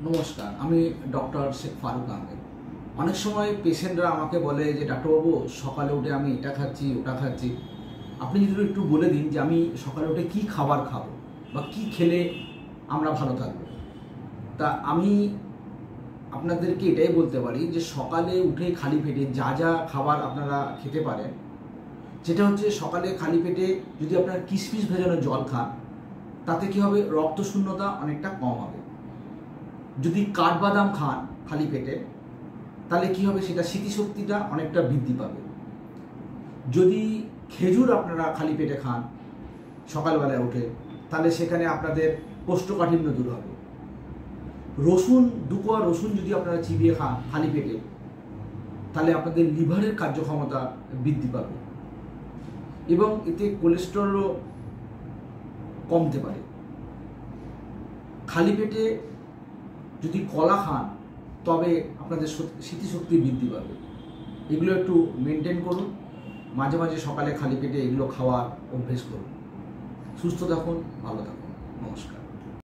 নমস্কার, আমি ডক্টর শেখ ফারুক আহমেদ। অনেক সময় পেশেন্টরা আমাকে বলে যে ডাক্তারবাবু, সকালে উঠে আমি এটা খাচ্ছি ওটা খাচ্ছি, আপনি যদি একটু বলে দিন যে আমি সকালে উঠে কী খাবার খাবো বা কী খেলে আমরা ভালো থাকবো। তা আমি আপনাদেরকে এটাই বলতে পারি যে সকালে উঠে খালি পেটে যা যা খাবার আপনারা খেতে পারেন, যেটা হচ্ছে সকালে খালি পেটে যদি আপনারা কিশমিশ ভেজানো জল খান, তাতে কী হবে, রক্তশূন্যতা অনেকটা কম হবে। যদি কাঠবাদাম খান খালি পেটে, তাহলে কি হবে, সেটা স্মৃতিশক্তিটা অনেকটা বৃদ্ধি পাবে। যদি খেজুর আপনারা খালি পেটে খান সকালবেলায় উঠে, তাহলে সেখানে আপনাদের কোষ্ঠকাঠিন্য দূর হবে। রসুন, 2 কোয়া রসুন যদি আপনারা চিবিয়ে খান খালি পেটে, তাহলে আপনাদের লিভারের কার্যক্ষমতা বৃদ্ধি পাবে এবং এতে কোলেস্টেরলও কমতে পারে। খালি পেটে যদি কলা খান, তবে আপনাদের স্মৃতিশক্তি বৃদ্ধি পাবে। এগুলো একটু মেনটেন করুন, মাঝে মাঝে সকালে খালি পেটে এগুলো খাওয়ার অভ্যেস করুন। সুস্থ থাকুন, ভালো থাকুন। নমস্কার।